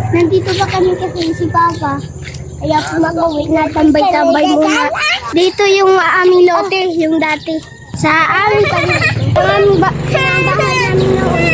Nandito pa kami kasi si Papa. Kaya mag-uwi na, tambay-tambay muna. Dito yung aming lote, yung dati. Sa aming bahay namin noon.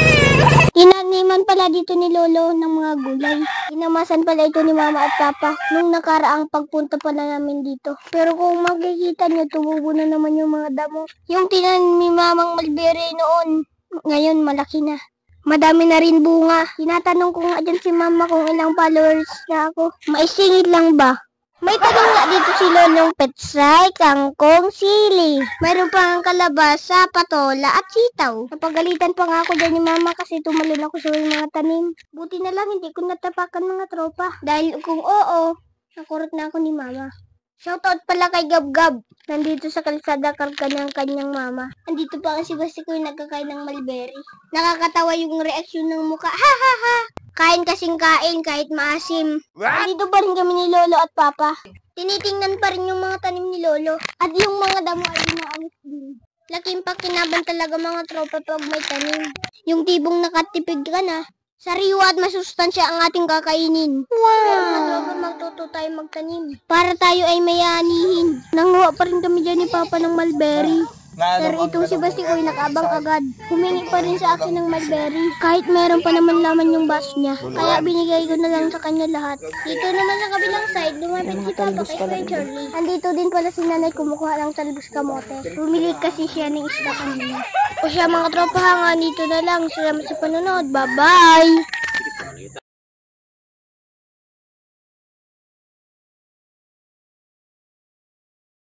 Tinaniman pala dito ni Lolo ng mga gulay. Inamasan pala ito ni Mama at Papa nung nakaraang pagpunta pala namin dito. Pero kung makikita nyo, tumubo na naman yung mga damo. Yung tinanim ni Mamang Mulberry noon, ngayon malaki na. Madami na rin bunga. Tinatanong ko nga dyan si Mama kung ilang followers na ako. Maisingit lang ba? May tanong nga dito si Lolong petsay, kangkong, sili. Mayroon pang kalabasa, patola at sitaw. Napagalitan pa nga ako dyan ni Mama kasi tumalon ako sa mga tanim. Buti na lang hindi ko natapakan mga tropa. Dahil kung oo, nakurot na ako ni Mama. Shoutout pala kay Gab-Gab. Nandito sa kalsada karga ng kanyang mama. Andito pa kasi basta ko yung nagkakain ng mulberry. Nakakatawa yung reaksyon ng mukha. Ha ha ha! Kain kasing kain kahit maasim. Andito pa rin kami ni Lolo at Papa. Tinitingnan pa rin yung mga tanim ni Lolo. At yung mga damo ay inaalis din. Laking pakinaban talaga mga tropa pag may tanim. Yung tibong nakatipid ka na. Sariwa at masustansya ang ating kakainin. Wow! Pero mga tropa, magtuto tayo magtanim. Para tayo ay mayanihin. Nanguha pa rin kami dyan ni Papa ng mulberry. Pero itong si Basti ko ay nakabang agad. Humingi pa rin sa akin ng mulberry. Kahit meron pa naman laman yung bus niya. Kaya binigay ko na lang sa kanya lahat. Dito naman sa kabilang side, lumapit si Papa kay Kuya Charlie. Andito din pala si Nanay kumukuha ng talbos kamote. Bumili kasi siya ng isda kanina. O siya mga tropa, hanga dito na lang. Salamat sa panonood. Bye-bye!